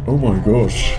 Oh my gosh.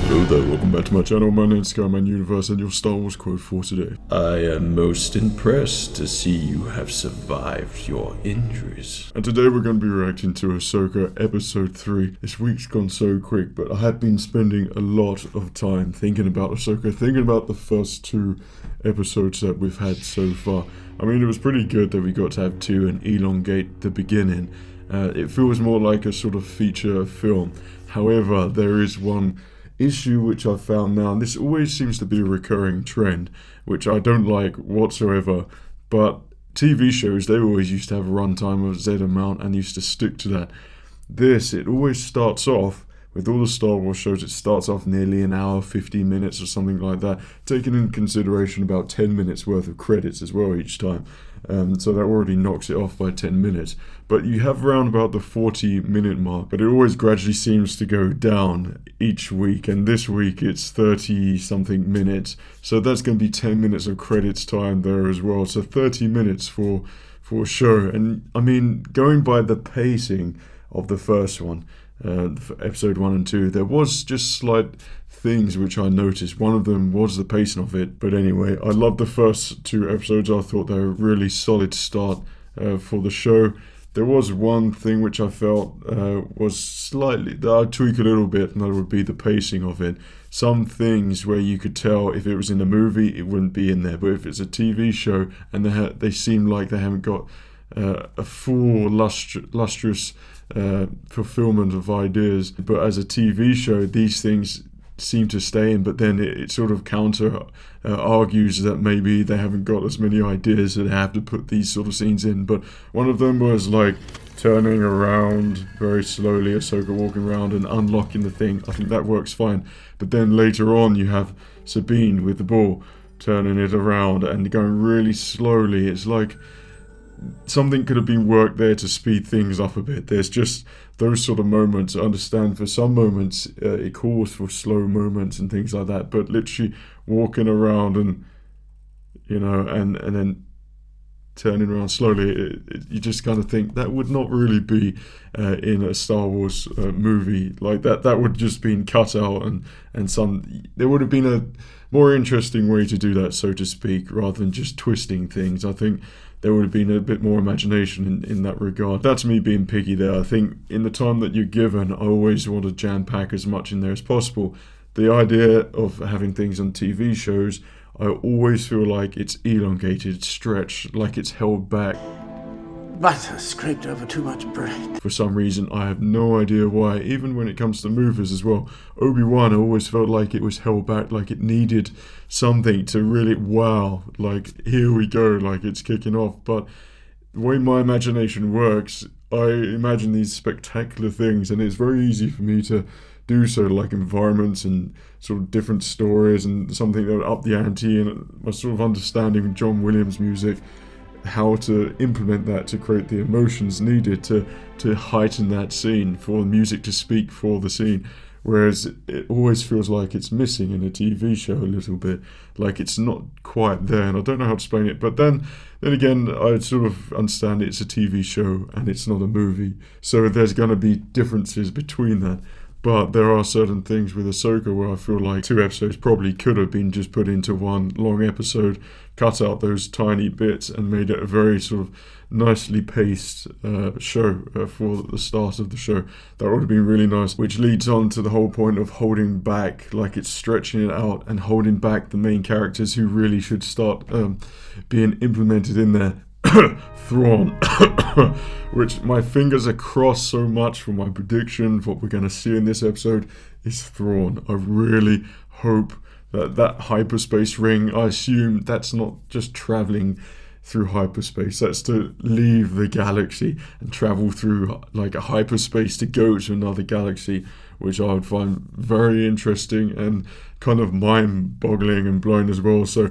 Hello there, welcome back to my channel. My name is SKYMAN Universe and your Star Wars quote for today. I am most impressed to see you have survived your injuries. And today we're going to be reacting to Ahsoka episode 3. This week's gone so quick, but I have been spending a lot of time thinking about Ahsoka, thinking about the first 2 episodes that we've had so far. I mean, it was pretty good that we got to have 2 and elongate the beginning. It feels more like a sort of feature film. However, there is one issue which I've found now, and this always seems to be a recurring trend, which I don't like whatsoever, but TV shows, they always used to have a runtime of Z amount and used to stick to that. It always starts off, with all the Star Wars shows, it starts off nearly an hour, 15 minutes or something like that, taking into consideration about 10 minutes worth of credits as well each time. So that already knocks it off by 10 minutes. But you have around about the 40-minute mark, but it always gradually seems to go down each week, and this week it's 30-something minutes. So that's going to be 10 minutes of credits time there as well. So 30 minutes for a show. And I mean, going by the pacing of the first one, for episode 1 and 2, there was just slight things which I noticed. One of them was the pacing of it, but anyway, I loved the first 2 episodes. I thought they were a really solid start for the show. There was one thing which I felt was slightly, that I'd tweak a little bit, and that would be the pacing of it. Some things where you could tell if it was in a movie, it wouldn't be in there, but if it's a TV show and they seem like they haven't got a full lustrous fulfillment of ideas, but as a TV show these things seem to stay in, but then it sort of counter argues that maybe they haven't got as many ideas, so they have to put these sort of scenes in. But one of them was like turning around very slowly, Ahsoka walking around and unlocking the thing. I think that works fine, but then later on you have Sabine with the ball turning it around and going really slowly. It's like something could have been worked there to speed things up a bit. There's just those sort of moments. I understand for some moments it calls for slow moments and things like that, but literally walking around and, you know, and then turning around slowly, you just kind of think that would not really be in a Star Wars movie like that. That would just been cut out, and there would have been a more interesting way to do that, so to speak, rather than just twisting things. I think there would have been a bit more imagination in that regard. That's me being picky there. I think in the time that you're given, I always want to jam-pack as much in there as possible. The idea of having things on TV shows, I always feel like it's elongated, stretched, like it's held back. Butter scraped over too much bread. For some reason, I have no idea why. Even when it comes to movies as well, Obi-Wan, I always felt like it was held back, like it needed something to really, wow, like here we go, like it's kicking off. But the way my imagination works, I imagine these spectacular things, and it's very easy for me to do so, like environments and sort of different stories and something that would up the ante, and my sort of understanding of John Williams music, how to implement that to create the emotions needed to heighten that scene, for the music to speak for the scene. Whereas it always feels like it's missing in a TV show a little bit, like it's not quite there, and I don't know how to explain it. But then again, I sort of understand it's a TV show and it's not a movie, so there's going to be differences between that. But there are certain things with Ahsoka where I feel like 2 episodes probably could have been just put into one long episode, cut out those tiny bits and made it a very sort of nicely paced show for the start of the show. That would have been really nice, which leads on to the whole point of holding back, like it's stretching it out and holding back the main characters who really should start being implemented in there. Thrawn, which my fingers are crossed so much for my prediction. What we're going to see in this episode is Thrawn. I really hope that hyperspace ring, I assume that's not just traveling through hyperspace, that's to leave the galaxy and travel through like a hyperspace to go to another galaxy, which I would find very interesting and kind of mind-boggling and blowing as well. So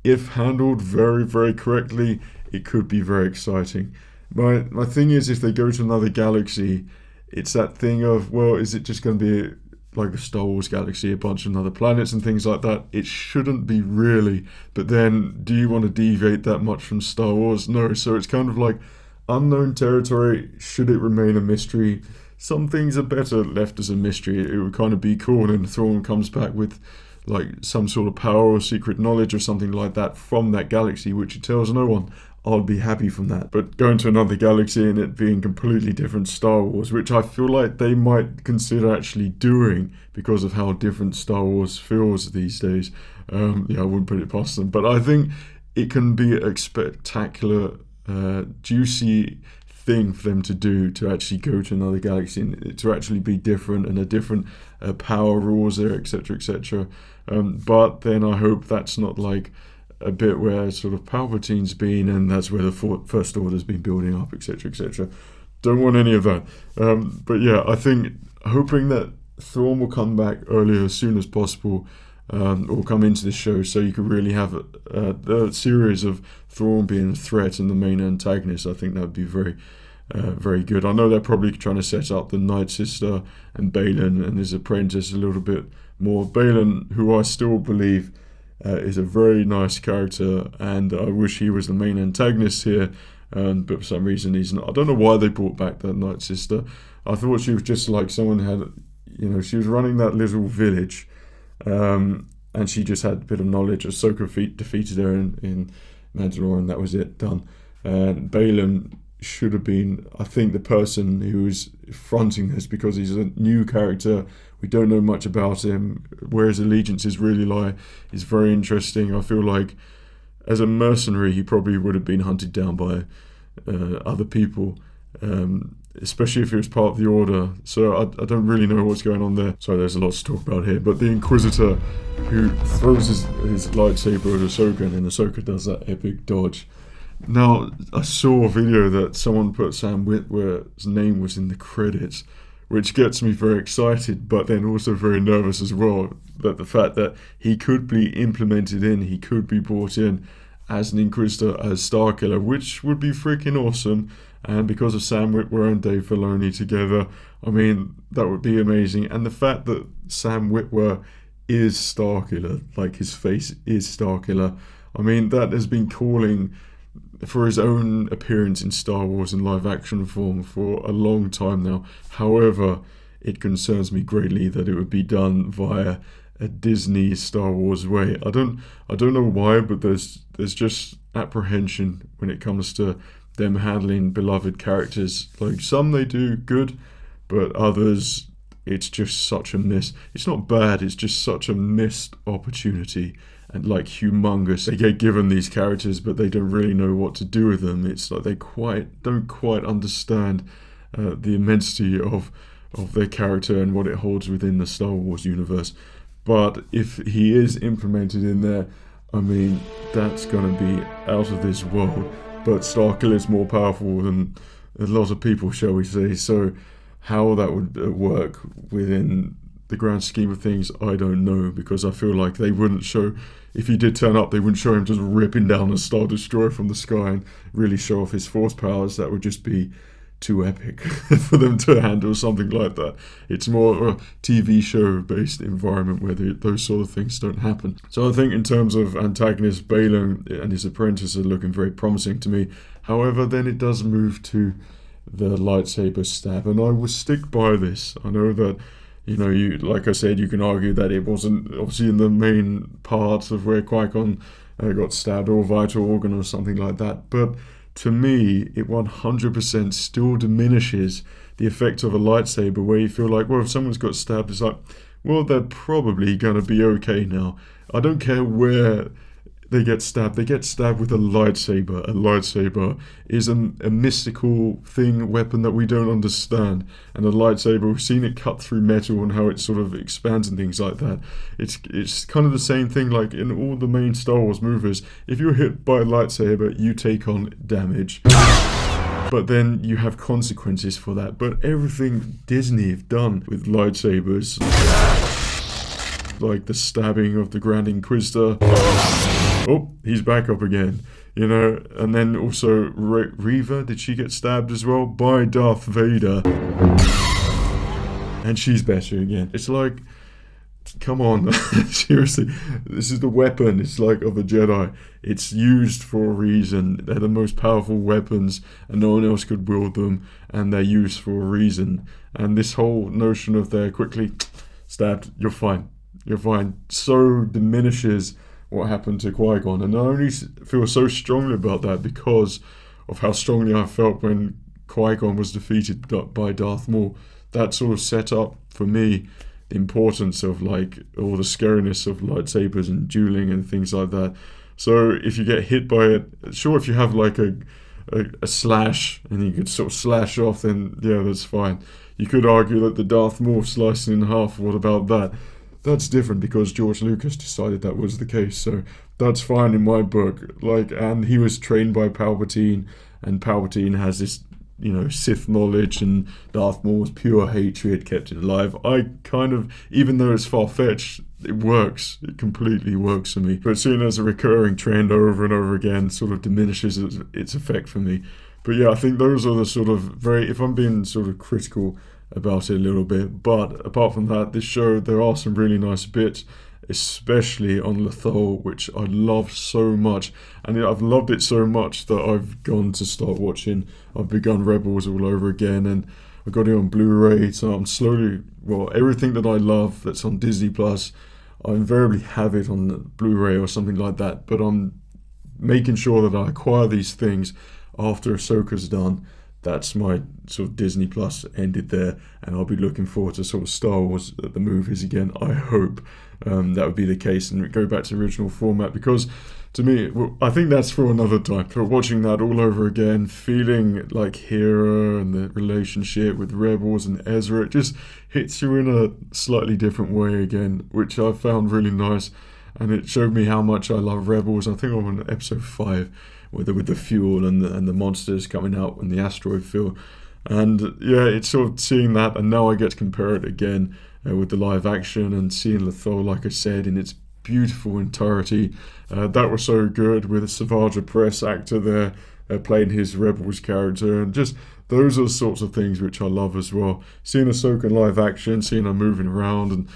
if handled very, very correctly, it could be very exciting. My thing is, if they go to another galaxy, it's that thing of, well, is it just going to be like the Star Wars galaxy, a bunch of other planets and things like that. It shouldn't be really. But then, do you want to deviate that much from Star Wars? No. So it's kind of like unknown territory. Should it remain a mystery? Some things are better left as a mystery. It would kind of be cool, and then Thrawn comes back with like some sort of power or secret knowledge or something like that from that galaxy, which he tells no one. I'll be happy from that. But going to another galaxy and it being completely different Star Wars, which I feel like they might consider actually doing because of how different Star Wars feels these days. I wouldn't put it past them. But I think it can be a spectacular, juicy thing for them to do, to actually go to another galaxy and to actually be different and a different power rules there, etc., etc. But then I hope that's not like a bit where sort of Palpatine's been, and that's where the First Order's been building up, etc., etc. Don't want any of that. But yeah, I think hoping that Thrawn will come back earlier as soon as possible, or come into the show, so you could really have the series of Thrawn being a threat and the main antagonist. I think that would be very, very good. I know they're probably trying to set up the Night Sister and Baylan and his apprentice a little bit more. Baylan, who I still believe is a very nice character, and I wish he was the main antagonist here, but for some reason he's not. I don't know why they brought back that Night Sister. I thought she was just like someone had, she was running that little village, and she just had a bit of knowledge. Ahsoka defeated her in Mandalore, and that was it, done. And Baylan should have been, I think, the person who was fronting this, because he's a new character. We don't know much about him. Where his allegiances really lie is very interesting. I feel like as a mercenary, he probably would have been hunted down by other people, especially if he was part of the Order. So I don't really know what's going on there. So there's a lot to talk about here. But the Inquisitor, who throws his lightsaber at Ahsoka, and then Ahsoka does that epic dodge. Now, I saw a video that someone put Sam Witwer's name was in the credits, which gets me very excited, but then also very nervous as well, that the fact that he could be implemented in, he could be brought in as an Inquisitor, as Starkiller, which would be freaking awesome. And because of Sam Witwer and Dave Filoni together, I mean, that would be amazing. And the fact that Sam Witwer is Starkiller, like his face is Starkiller, I mean, that has been calling for his own appearance in Star Wars in live action form for a long time now. However, it concerns me greatly that it would be done via a Disney Star Wars way. I don't know why, but there's just apprehension when it comes to them handling beloved characters. Like, some they do good, but others it's just such a miss. It's not bad, it's just such a missed opportunity. And like humongous, they get given these characters, but they don't really know what to do with them. It's like they don't quite understand the immensity of their character and what it holds within the Star Wars universe. But if he is implemented in there, I mean, that's going to be out of this world. But Starkiller is more powerful than a lot of people, shall we say. So how that would work within the grand scheme of things, I don't know, because I feel like they wouldn't show, if he did turn up, they wouldn't show him just ripping down a Star Destroyer from the sky and really show off his force powers. That would just be too epic for them to handle something like that. It's more of a TV show based environment where those sort of things don't happen. So I think in terms of antagonist, Baylan and his apprentice are looking very promising to me. However, then it does move to the lightsaber stab, and I will stick by this. I know that, you like I said, you can argue that it wasn't obviously in the main part of where Qui-Gon got stabbed, or vital organ or something like that, but to me, it 100% still diminishes the effect of a lightsaber, where you feel like, well, if someone's got stabbed, it's like, well, they're probably going to be okay now. I don't care where they get stabbed with a lightsaber. A lightsaber is a mystical weapon that we don't understand. And a lightsaber, we've seen it cut through metal and how it sort of expands and things like that. It's kind of the same thing like in all the main Star Wars movies. If you're hit by a lightsaber, you take on damage. But then you have consequences for that. But everything Disney have done with lightsabers, like the stabbing of the Grand Inquisitor. Oh, he's back up again, and then also Reva, did she get stabbed as well by Darth Vader? and she's better again. It's like, come on, seriously, this is the weapon, it's like, of a Jedi. It's used for a reason. They're the most powerful weapons, and no one else could wield them, and they're used for a reason. And this whole notion of they're quickly stabbed, you're fine, so diminishes what happened to Qui-Gon. And I only feel so strongly about that because of how strongly I felt when Qui-Gon was defeated by Darth Maul. That sort of set up, for me, the importance of, like, all the scariness of lightsabers and dueling and things like that. So if you get hit by it, sure, if you have like a slash and you could sort of slash off, then yeah, that's fine. You could argue that the Darth Maul slicing in half, what about that? That's different because George Lucas decided that was the case, so that's fine in my book. Like, and he was trained by Palpatine, and Palpatine has this, you know, Sith knowledge, and Darth Maul's pure hatred kept it alive. I kind of, even though it's far-fetched, it works. It completely works for me. But seeing as a recurring trend over and over again sort of diminishes its effect for me. But yeah, I think those are the sort of very, if I'm being sort of critical about it a little bit. But apart from that, this show, there are some really nice bits, especially on Lothal, which I love so much. And I've loved it so much that I've gone to start watching. I've begun Rebels all over again, and I got it on Blu-ray, so I'm slowly, well, everything that I love that's on Disney Plus, I invariably have it on the Blu-ray or something like that, but I'm making sure that I acquire these things after Ahsoka's done. That's my sort of Disney Plus ended there, and I'll be looking forward to sort of Star Wars, the movies again. I hope that would be the case and go back to the original format, because to me, well, I think that's for another time. For watching that all over again, feeling like Hera and the relationship with Rebels and Ezra, it just hits you in a slightly different way again, which I found really nice. And it showed me how much I love Rebels. I think I'm on episode 5 with the fuel and the monsters coming out in the asteroid field. And yeah, it's sort of seeing that, and now I get to compare it again with the live action and seeing Lothal, like I said, in its beautiful entirety. That was so good with a Savage Opress actor there playing his Rebels character, and just those are the sorts of things which I love as well. Seeing Ahsoka in live action, seeing her moving around, and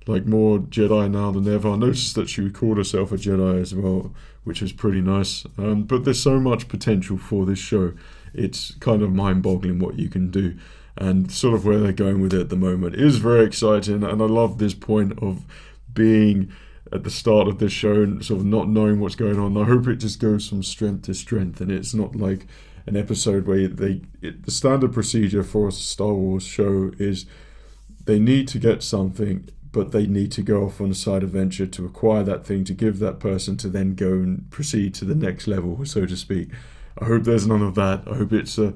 like more Jedi now than ever. I noticed that she called herself a Jedi as well, which is pretty nice. But there's so much potential for this show. It's kind of mind-boggling what you can do, and sort of where they're going with it at the moment is very exciting. And I love this point of being at the start of this show and sort of not knowing what's going on. I hope it just goes from strength to strength, and it's not like an episode where the standard procedure for a Star Wars show is they need to get something, but they need to go off on a side adventure to acquire that thing, to give that person to then go and proceed to the next level, so to speak. I hope there's none of that. I hope it's a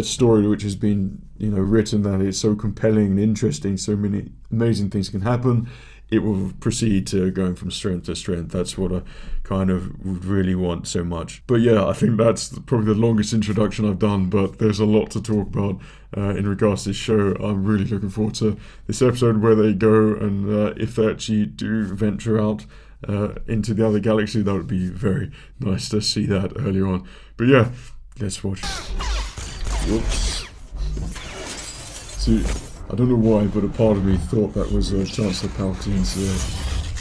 story which has been, you know, written that it's so compelling and interesting, so many amazing things can happen. It will proceed to going from strength to strength. That's what I kind of would really want so much. But yeah, I think that's probably the longest introduction I've done, but there's a lot to talk about in regards to this show. I'm really looking forward to this episode, where they go, and if they actually do venture out into the other galaxy, that would be very nice to see that earlier on. But yeah, let's watch. Whoops. See, I don't know why, but a part of me thought that was Chancellor Palpatine's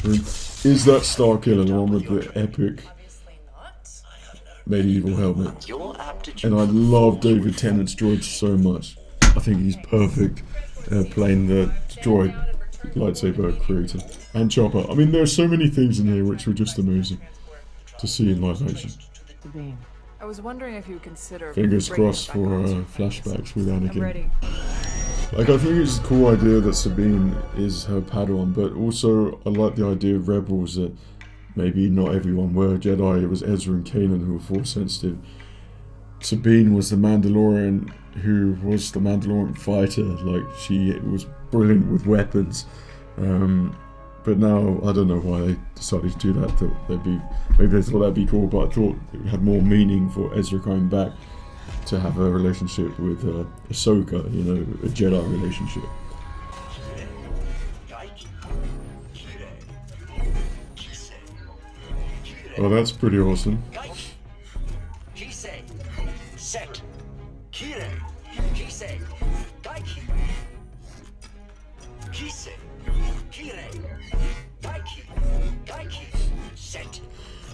room. Is that Starkiller, the one with the epic medieval helmet? And I love David Tennant's droid so much. I think he's perfect playing the droid lightsaber creator. And Chopper. I mean, there are so many things in here which were just amazing to see in live action. I was wondering if you would consider Fingers crossed for flashbacks with Anakin. I'm ready. Like, I think it's a cool idea that Sabine is her Padawan, but also I like the idea of Rebels that maybe not everyone were Jedi. It was Ezra and Kanan who were Force sensitive. Sabine was the Mandalorian who was the Mandalorian fighter. Like, she was brilliant with weapons. But now, I don't know why they decided to do that. Maybe they thought that'd be cool, but I thought it had more meaning for Ezra coming back to have a relationship with Ahsoka, you know, a Jedi relationship. Well, that's pretty awesome.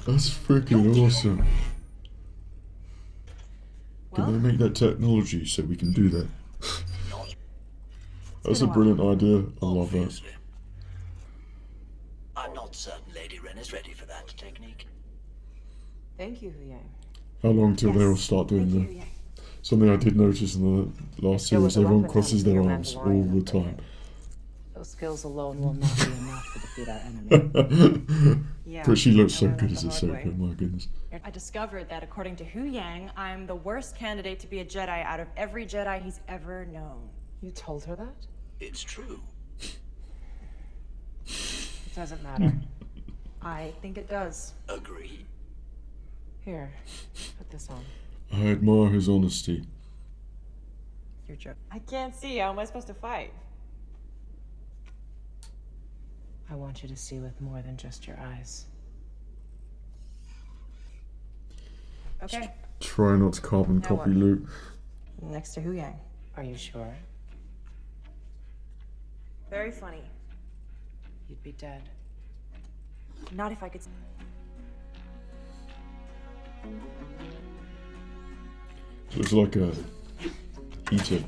That's freaking awesome. Can they make that technology so we can do that? That's a brilliant idea. I love that. I'm not certain Lady Ren is ready for that technique. Thank you, Hu Yang. How long till they all start doing that? Something I did notice in the last series, everyone crosses their arms all the time. Those skills alone will not be enough to defeat our enemy. But she looks so good as Ahsoka, my goodness. I discovered that according to Hu Yang, I'm the worst candidate to be a Jedi out of every Jedi he's ever known. You told her that? It's true. It doesn't matter. I think it does. Agree. Here, put this on. I admire his honesty. You're joking. I can't see. How am I supposed to fight? I want you to see with more than just your eyes. Okay. Try not to carbon Now copy what? Luke. Next to Hu Yang. Are you sure? Very funny. You'd be dead. Not if I could. So it's like a heater.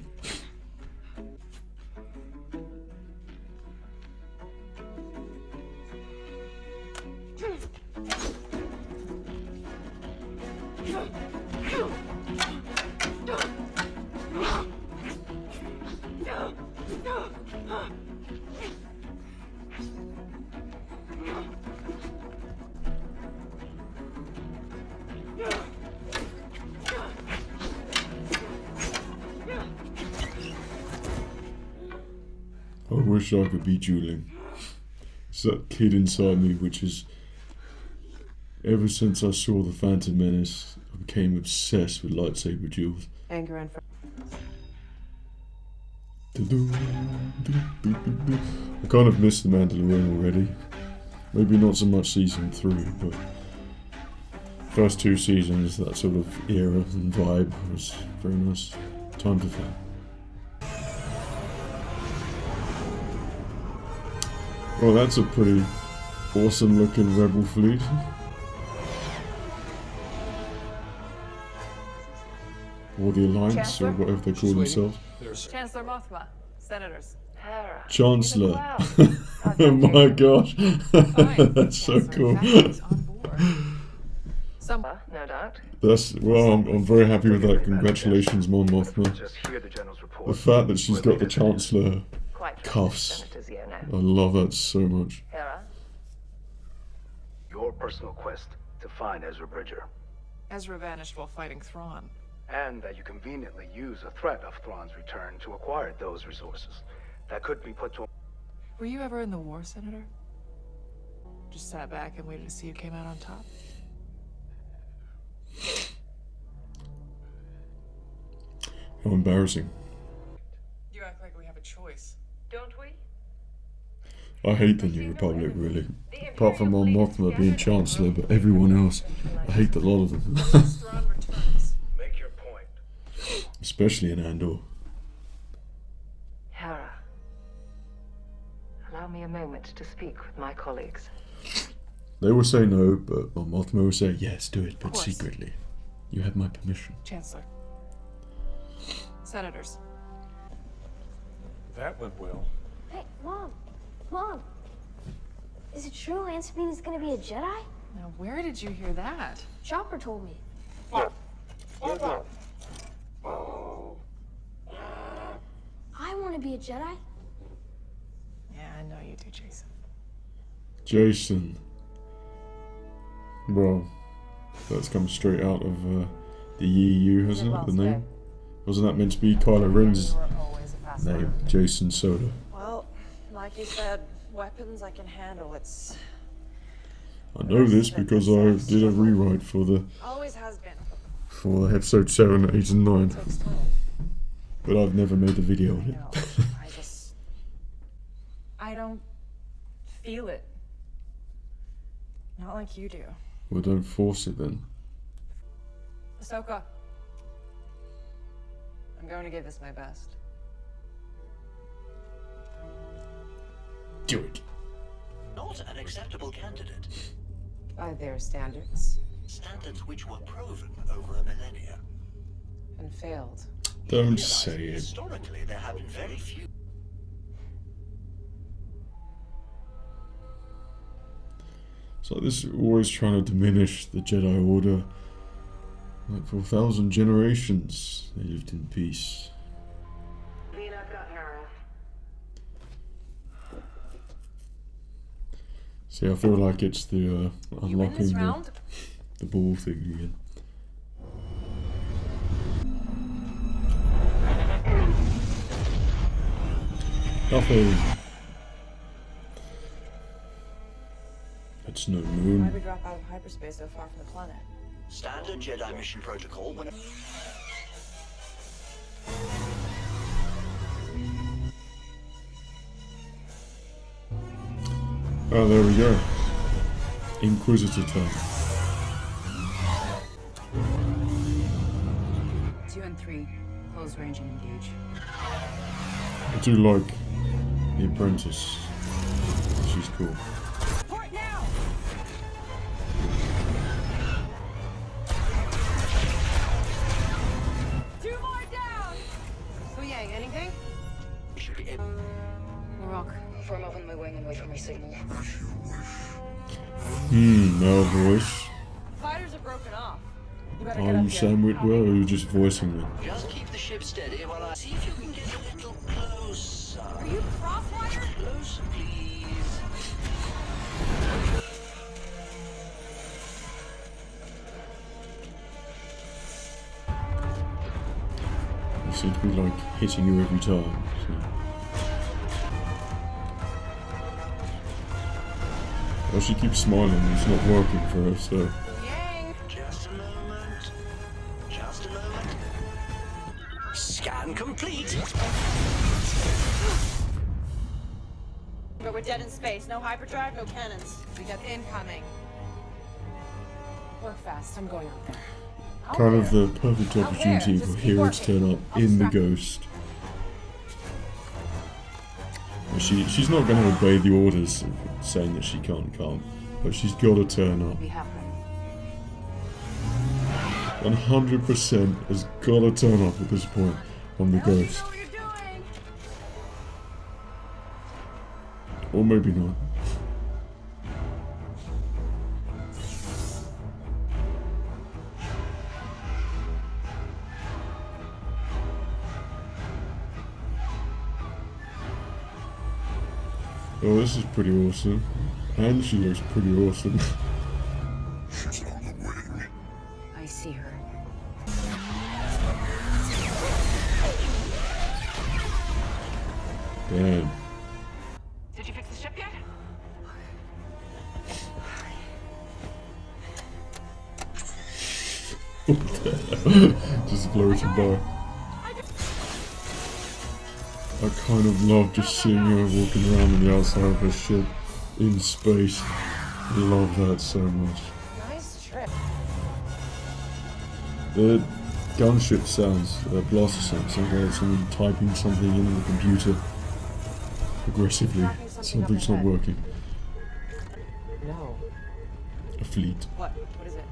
I wish I could be dueling. It's that kid inside me which is, ever since I saw The Phantom Menace, I became obsessed with lightsaber duels. Anger and I kind of miss The Mandalorian already. Maybe not so much season 3, but first 2 seasons, that sort of era and vibe was very nice. Time to fly. Well, that's a pretty awesome looking rebel fleet. Or the Alliance, Chancellor? or whatever they call themselves. Chancellor Mothma, senators. Hera. Chancellor. Oh my gosh. That's so cool. No doubt. That's, well, I'm very happy with that. Congratulations, Mon Mothma. Just hear the general's report. The fact that she's got the Chancellor cuffs. I love that so much. Hera. Your personal quest to find Ezra Bridger. Ezra vanished while fighting Thrawn. And that you conveniently use a threat of Thrawn's return to acquire those resources. That could be put to... Were you ever in the war, Senator? Just sat back and waited to see who came out on top? How embarrassing. You act like we have a choice. Don't we? I hate the New Republic, really. Apart from Mon Mothma being Chancellor, but everyone else, I hate a lot of them. Thrawn returns. Make your point. Especially in Andor. Hera, allow me a moment to speak with my colleagues. They will say no, but Mon Mothma will say yes, do it, but course. secretly. You have my permission. Chancellor. Senators. That went well. Hey, Mom! Mom! Is it true Aunt Sabina's gonna be a Jedi? Now, where did you hear that? Chopper told me. I want to be a Jedi. Yeah, I know you do, Jason. Jason. Well, that's come straight out of the EU, hasn't it? The name? Wasn't that meant to be Kylo Ren's name? Jason Soda. Well, like you said, weapons I can handle. It's I know this because I did a rewrite for always has been. episode 7, 8 and 9. Takes time. But I've never made a video on No, it. I don't feel it. Not like you do. Well, don't force it then. Ahsoka. I'm going to give this my best. Do it. Not an acceptable candidate. By their standards. Standards which were proven over a millennia. And failed. Don't say it. Historically, there have been very few. So this is always trying to diminish the Jedi Order. Like for 1,000 generations, they lived in peace. See, I feel like it's the unlocking the ball thing again. Nothing. It's no moon. Why we drop out of hyperspace so far from the planet? Standard Jedi mission protocol when... Oh, there we go. Inquisitor time. 2 and 3, close range and engage. I do like the apprentice. She's cool. Port now! Two more down! So Yang, anything? We should be able... Rock. Form up on my wing and wait for my signal. No voice. Fighters are broken off. You better get Are up you here. Sam Witwer or are you just voicing them? Just keep the ship steady while I see if you can get a little closer. Are you crosswired? Closer, please. They seem to be like hitting you every time. So. Well, she keeps smiling, it's not working for her, so... Yang! Just a moment. Just a moment. Scan complete. But we're dead in space. No hyperdrive, no cannons. We got incoming. Work fast, I'm going out there. Kind of the perfect opportunity for Hera to turn up in the Ghost. She's not going to obey the orders saying that she can't come, but she's got to turn up. We have them. 100% has got to turn up at this point on the Ghost. What you're doing? Or maybe not. Oh, this is pretty awesome. And she looks pretty awesome. I see her. Damn. Did you fix the ship yet? Just floating by. I kind of love just seeing her walking around on the outside of her ship in space. I love that so much. Nice trip. The gunship sounds, blaster sounds, sound like someone typing something in the computer aggressively. Something's not working. No. A fleet. What? What is it?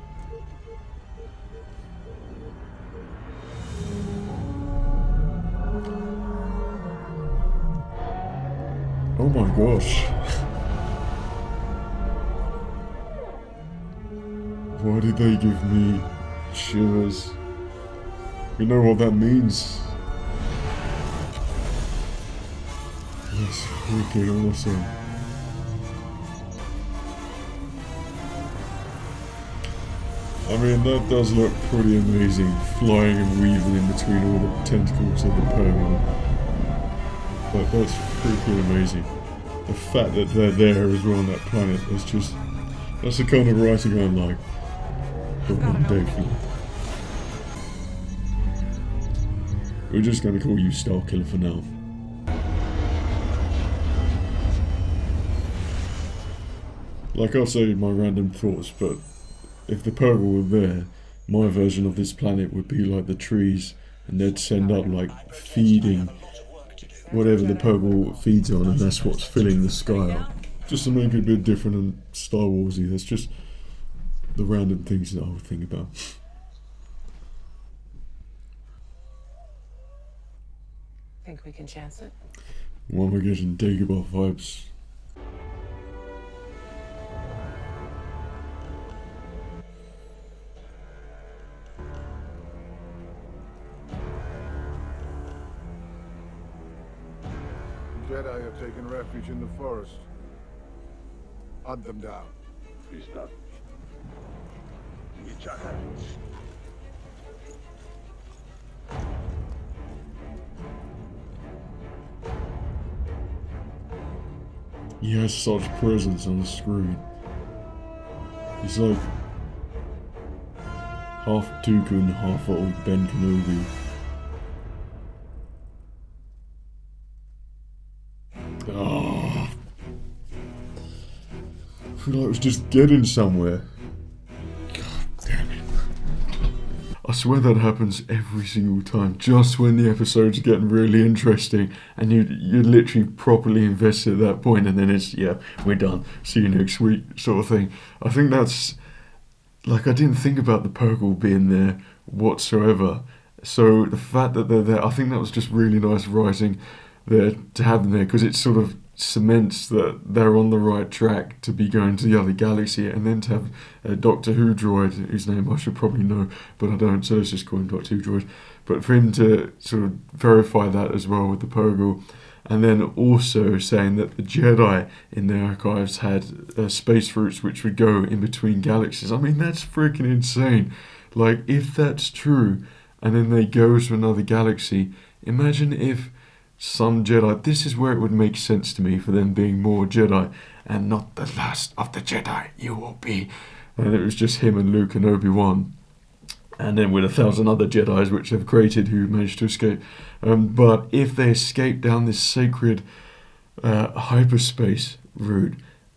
Oh my gosh. Why did they give me shivers? You know what that means. That's freaking awesome. I mean, that does look pretty amazing, flying and weaving in between all the tentacles of the Purgle. But that's freaking amazing. The fact that they're there as well on that planet is just... That's the kind of writing I like. For one day film. We're just going to call you Starkiller for now. Like I'll say my random thoughts, but if the Purgle were there, my version of this planet would be like the trees, and they'd send up like feeding whatever the Purgle feeds on, and that's what's filling the sky up. Just to make it a bit different and Star Warsy. That's just the random things that I would think about. Think we can chance it? One we're getting Dagobah vibes. Jedi have taken refuge in the forest. Hunt them down. Please not. Each other. He has such presence on the screen. He's like half Dooku and half old Ben Kenobi. Oh. I feel like it was just getting somewhere. God damn it. I swear that happens every single time. Just when the episode's getting really interesting and you're literally properly invested at that point, and then it's, yeah, we're done. See you next week, sort of thing. I think that's, like, I didn't think about the Purgle being there whatsoever. So the fact that they're there, I think that was just really nice writing there to have them there, because it sort of cements that they're on the right track to be going to the other galaxy, and then to have a Doctor Who droid, whose name I should probably know, but I don't, so let's just call him Doctor Who droid. But for him to sort of verify that as well with the Purgle, and then also saying that the Jedi in their archives had space routes which would go in between galaxies. I mean, that's freaking insane. Like, if that's true, and then they go to another galaxy, imagine if some Jedi, this is where it would make sense to me for them being more Jedi, and not the last of the Jedi you will be. And it was just him and Luke and Obi-Wan. And then with 1,000 other Jedis which they've created who managed to escape. But if they escape down this sacred hyperspace route,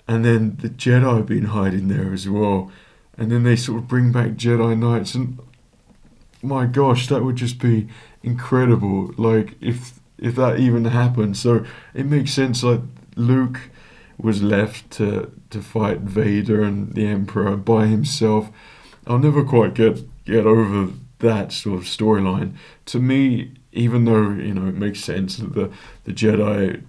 and then the Jedi have been hiding there as well, and then they sort of bring back Jedi Knights, and my gosh, that would just be incredible. Like, if that even happened. So it makes sense, like, Luke was left to fight Vader and the Emperor by himself. I'll never quite get over that sort of storyline. To me, even though, you know, it makes sense that the Jedi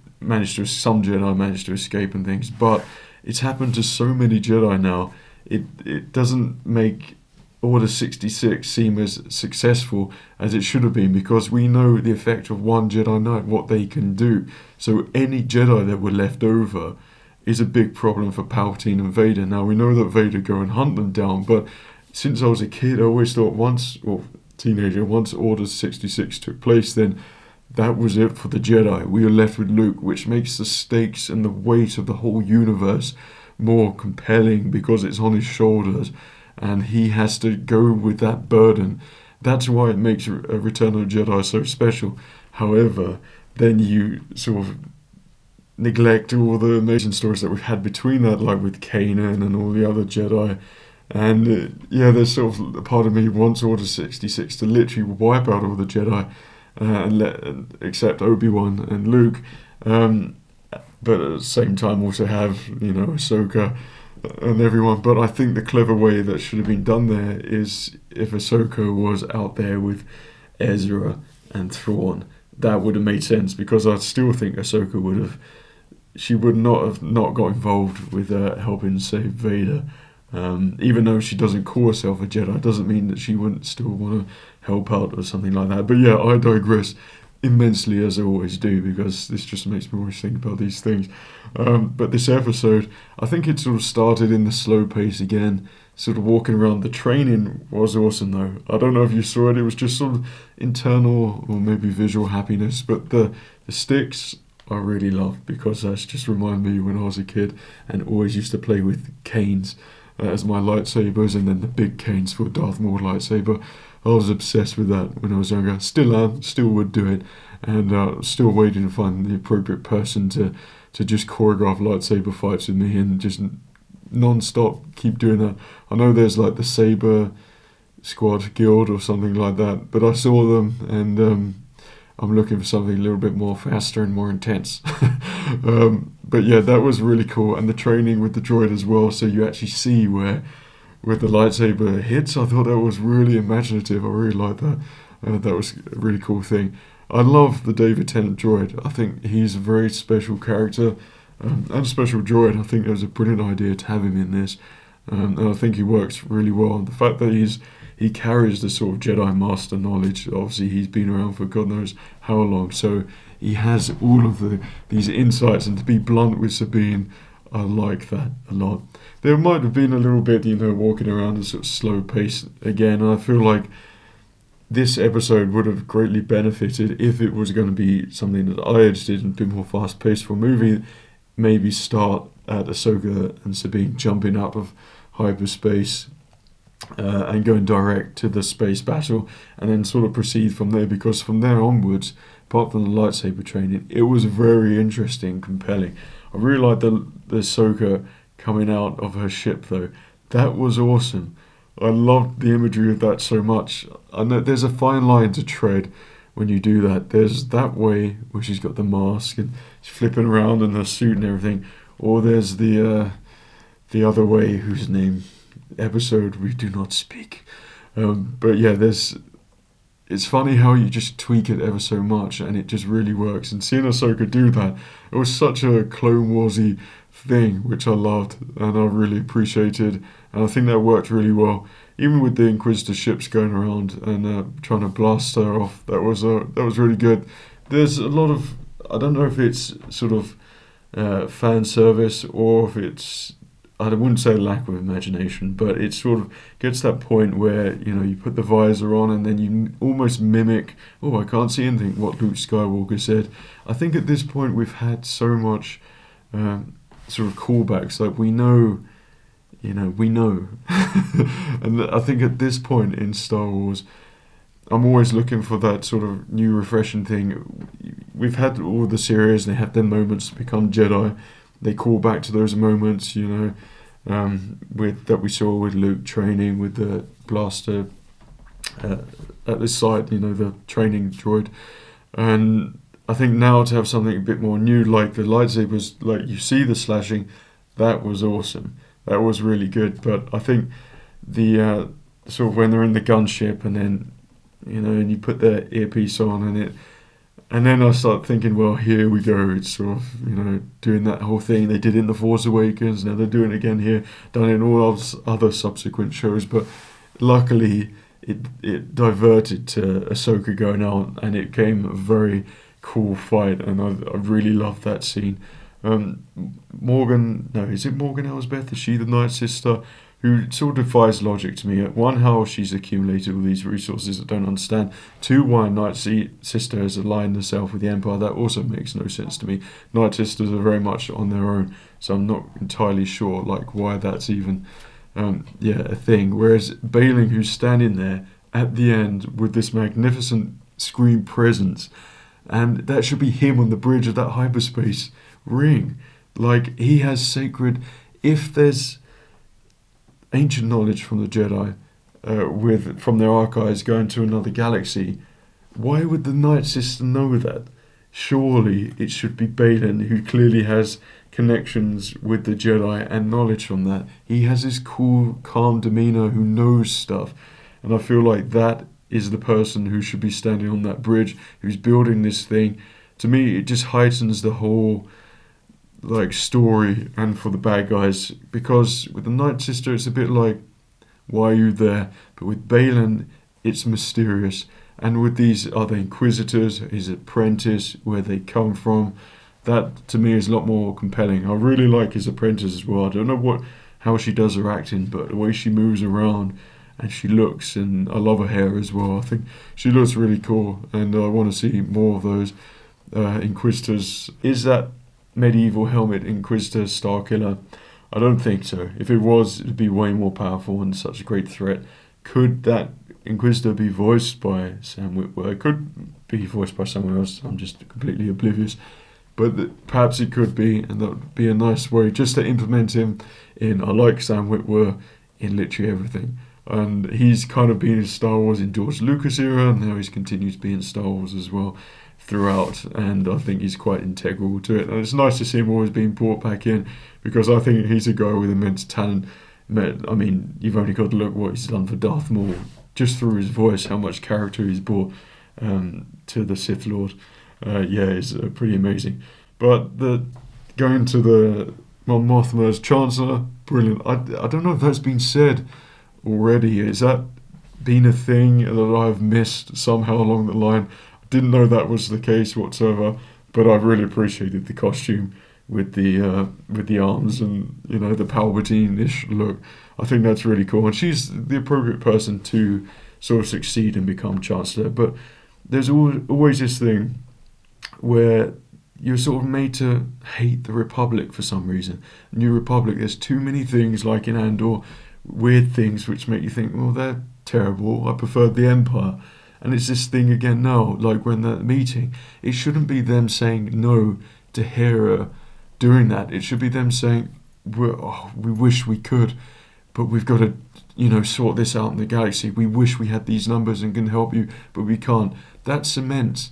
some Jedi managed to escape and things, but it's happened to so many Jedi now, it doesn't make Order 66 seem as successful as it should have been, because we know the effect of one Jedi Knight, what they can do. So any Jedi that were left over is a big problem for Palpatine and Vader. Now, we know that Vader go and hunt them down, but since I was a kid, I always thought once Order 66 took place, then that was it for the Jedi. We are left with Luke, which makes the stakes and the weight of the whole universe more compelling because it's on his shoulders, and he has to go with that burden. That's why it makes Return of the Jedi so special. However, then you sort of neglect all the amazing stories that we've had between that, like with Kanan and all the other Jedi. And there's sort of a part of me wants Order 66 to literally wipe out all the Jedi except Obi-Wan and Luke. But at the same time also have, Ahsoka and everyone. But I think the clever way that should have been done there is if Ahsoka was out there with Ezra and Thrawn, that would have made sense, because I still think Ahsoka would not have got involved with helping save Vader. Even though she doesn't call herself a Jedi, doesn't mean that she wouldn't still want to help out or something like that. But yeah, I digress immensely, as I always do, because this just makes me always think about these things. But this episode, I think it sort of started in the slow pace again, sort of walking around. The training was awesome though. I don't know if you saw it, it was just sort of internal or maybe visual happiness, but the sticks I really loved, because that's just reminded me when I was a kid and always used to play with canes as my lightsabers, and then the big canes for Darth Maul lightsaber. I was obsessed with that when I was younger. Still am, still would do it, and still waiting to find the appropriate person to just choreograph lightsaber fights with me and just non-stop keep doing that. I know there's like the Saber Squad Guild or something like that, but I saw them, and I'm looking for something a little bit more faster and more intense. But yeah, that was really cool. And the training with the droid as well, so you actually see where with the lightsaber hits. I thought that was really imaginative. I really liked that. That was a really cool thing. I love the David Tennant droid. I think he's a very special character and a special droid. I think it was a brilliant idea to have him in this. And I think he works really well. The fact that he carries the sort of Jedi Master knowledge. Obviously, he's been around for God knows how long. So he has all of these insights. And to be blunt with Sabine, I like that a lot. There might have been a little bit, walking around a sort of slow pace again. And I feel like this episode would have greatly benefited if it was going to be something that I edited and a bit more fast-paced for a movie. Maybe start at Ahsoka and Sabine jumping out of hyperspace and going direct to the space battle, and then sort of proceed from there, because from there onwards, apart from the lightsaber training, it was very interesting, compelling. I really liked the Ahsoka coming out of her ship though. That was awesome. I loved the imagery of that so much. I know there's a fine line to tread when you do that. There's that way where she's got the mask and she's flipping around in her suit and everything, or there's the other way, whose name episode we do not speak. But yeah, it's funny how you just tweak it ever so much and it just really works. And seeing Ahsoka do that, it was such a Clone Warsy thing, which I loved and I really appreciated. And I think that worked really well. Even with the Inquisitor ships going around and trying to blast her off, that was really good. There's a lot of, I don't know if it's sort of fan service or if it's, I wouldn't say lack of imagination, but it sort of gets to that point where, you put the visor on and then you almost mimic, oh, I can't see anything, what Luke Skywalker said. I think at this point we've had so much sort of callbacks, like we know. And I think at this point in Star Wars, I'm always looking for that sort of new, refreshing thing. We've had all the series, they have their moments to become Jedi. They call back to those moments, with that we saw with Luke training with the blaster at this site, the training droid. And I think now to have something a bit more new, like the lightsabers, like you see the slashing, that was awesome. That was really good. But I think the sort of when they're in the gunship and then, and you put the earpiece on and then I start thinking, well, here we go. It's sort of, doing that whole thing. They did it in The Force Awakens. Now they're doing it again here. Done it in all other subsequent shows. But luckily, it diverted to Ahsoka going out and it came a very cool fight. And I really loved that scene. Morgan Elsbeth? Is she the Night Sister? Who sort of defies logic to me. One, how she's accumulated all these resources I don't understand. Two, why Night Sister has aligned herself with the Empire. That also makes no sense to me. Night Sisters are very much on their own, so I'm not entirely sure why that's even a thing. Whereas Baylan, who's standing there at the end with this magnificent screen presence, and that should be him on the bridge of that hyperspace ring. Like, he has sacred, if there's ancient knowledge from the Jedi from their archives going to another galaxy, why would the Night Sister know that? Surely it should be Baylan, who clearly has connections with the Jedi and knowledge from that. He has this cool, calm demeanor, who knows stuff, and I feel like that is the person who should be standing on that bridge, who's building this thing. To me, it just heightens the whole story, and for the bad guys, because with the Night Sister it's a bit like, why are you there? But with Baylan, it's mysterious, and with these other Inquisitors, his apprentice, where they come from, that to me is a lot more compelling. I really like his apprentice as well. I don't know how she does her acting, but the way she moves around and she looks, and I love her hair as well. I think she looks really cool, and I want to see more of those Inquisitors. Is that medieval helmet Inquisitor Starkiller? I don't think so. If it was, it'd be way more powerful and such a great threat. Could that Inquisitor be voiced by Sam Witwer? It could be voiced by someone else. I'm just completely oblivious. But perhaps it could be, and that would be a nice way just to implement him in. I like Sam Witwer in literally everything. And he's kind of been in Star Wars in George Lucas era, and now he's continued to be in Star Wars as well throughout, and I think he's quite integral to it. And it's nice to see him always being brought back in, because I think he's a guy with immense talent, I mean, you've only got to look what he's done for Darth Maul, just through his voice, how much character he's brought to the Sith Lord. It's pretty amazing. But going to the Mon Mothma as Chancellor, brilliant. I don't know if that's been said already. Is that been a thing that I've missed somehow along the line? I didn't know that was the case whatsoever, but I really appreciated the costume with the arms and, you know, the Palpatine-ish look. I think that's really cool, and she's the appropriate person to sort of succeed and become Chancellor. But there's always this thing where you're sort of made to hate the Republic for some reason. New Republic, there's too many things, like in Andor, weird things which make you think, well, they're terrible, I preferred the Empire. And it's this thing again now, like when they're meeting, it shouldn't be them saying no to Hera doing that. It should be them saying, we wish we could, but we've got to, you know, sort this out in the galaxy. We wish we had these numbers and can help you, but we can't. That cements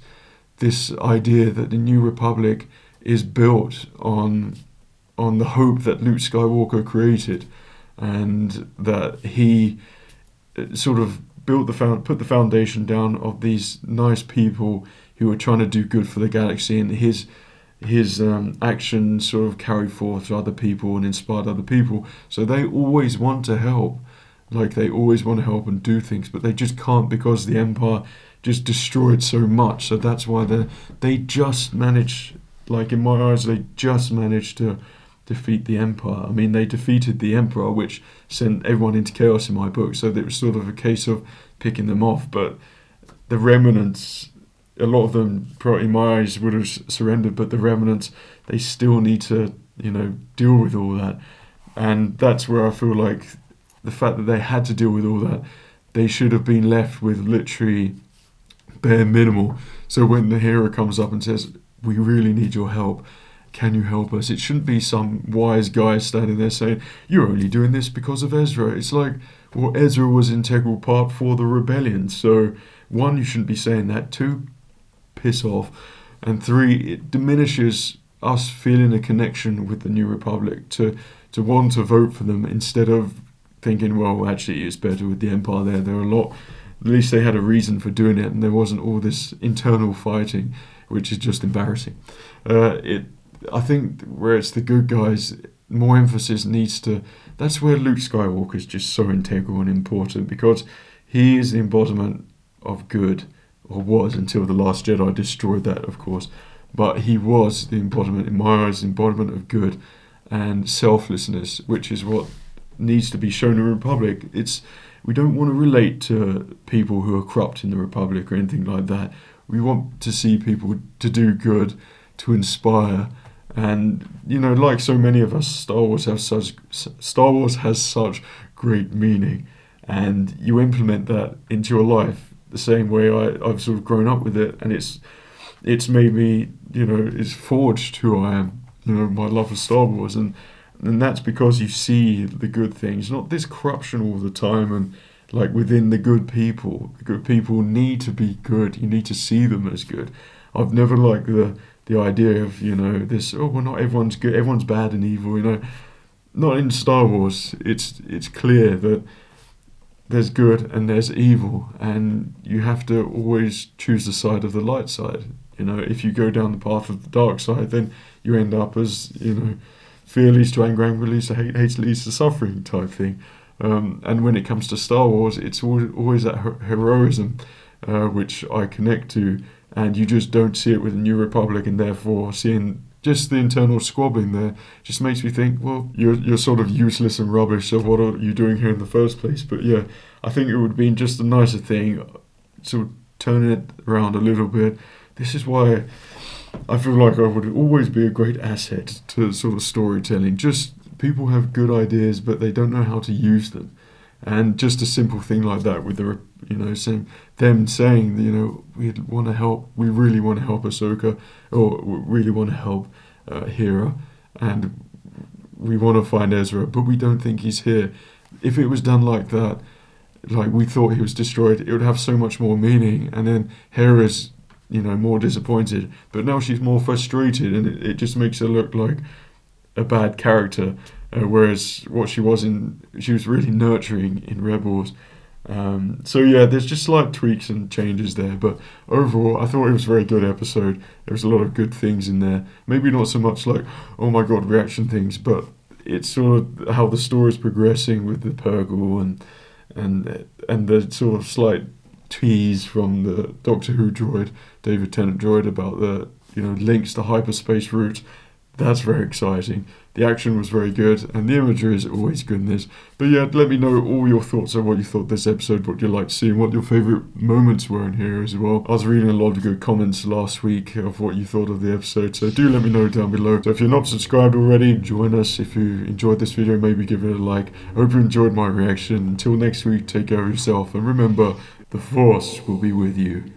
this idea that the New Republic is built on the hope that Luke Skywalker created, and that he sort of put the foundation down of these nice people who are trying to do good for the galaxy, and his actions sort of carried forth to other people and inspired other people. So they always want to help, like they always want to help and do things, but they just can't because the Empire just destroyed so much. So that's why they just managed, like in my eyes, they just managed to defeat the Empire. I mean, they defeated the Emperor, which sent everyone into chaos in my book, so it was sort of a case of picking them off. But the remnants, a lot of them, in my eyes, would have surrendered, but the remnants, they still need to, you know, deal with all that. And that's where I feel like the fact that they had to deal with all that, they should have been left with literally bare minimal. So when the hero comes up and says, we really need your help, can you help us? It shouldn't be some wise guy standing there saying, you're only doing this because of Ezra. It's like, well, Ezra was an integral part for the rebellion. So, one, you shouldn't be saying that. Two, piss off. And three, it diminishes us feeling a connection with the New Republic to want to vote for them, instead of thinking, well, actually, it's better with the Empire there. There are a lot, at least they had a reason for doing it, and there wasn't all this internal fighting, which is just embarrassing. I think where it's the good guys, more emphasis needs to... That's where Luke Skywalker is just so integral and important, because he is the embodiment of good, or was, until The Last Jedi destroyed that, of course. But he was the embodiment, in my eyes, the embodiment of good and selflessness, which is what needs to be shown in the Republic. We don't want to relate to people who are corrupt in the Republic or anything like that. We want to see people to do good, to inspire. And, you know, like so many of us, Star Wars has such great meaning, and you implement that into your life the same way I've sort of grown up with it, and it's made me, you know, it's forged who I am, you know, my love of Star Wars, and that's because you see the good things, not this corruption all the time, and like within the good people need to be good, you need to see them as good. I've never liked the idea of, you know, this, oh, well, not everyone's good, everyone's bad and evil, you know. Not in Star Wars. It's clear that there's good and there's evil, and you have to always choose the side of the light side. You know, if you go down the path of the dark side, then you end up as, you know, fear leads to anger, anger leads to hate, hate leads to suffering type thing. And when it comes to Star Wars, it's always that heroism which I connect to, and you just don't see it with the New Republic, and therefore seeing just the internal squabbling there just makes me think, well, you're sort of useless and rubbish, so what are you doing here in the first place? But yeah, I think it would have been just a nicer thing, sort of turning it around a little bit. This is why I feel like I would always be a great asset to sort of storytelling. Just people have good ideas, but they don't know how to use them. And just a simple thing like that with the, you know, saying, you know, we want to help, we really want to help Ahsoka, or we really want to help Hera, and we want to find Ezra, but we don't think he's here. If it was done like that, like we thought he was destroyed, it would have so much more meaning. And then Hera's, you know, more disappointed, but now she's more frustrated, and it just makes her look like a bad character. whereas what she was really nurturing in Rebels. So yeah, there's just slight tweaks and changes there, but overall I thought it was a very good episode. There was a lot of good things in there, maybe not so much like oh my god reaction things, but it's sort of how the story's progressing with the Purgle and the sort of slight tease from the Doctor Who droid, David Tennant droid, about the links to hyperspace routes. That's very exciting. The action was very good, and the imagery is always goodness. But yeah, let me know all your thoughts on what you thought this episode, what you liked to see, and what your favourite moments were in here as well. I was reading a lot of good comments last week of what you thought of the episode, so do let me know down below. So if you're not subscribed already, join us. If you enjoyed this video, maybe give it a like. I hope you enjoyed my reaction. Until next week, take care of yourself, and remember, the Force will be with you.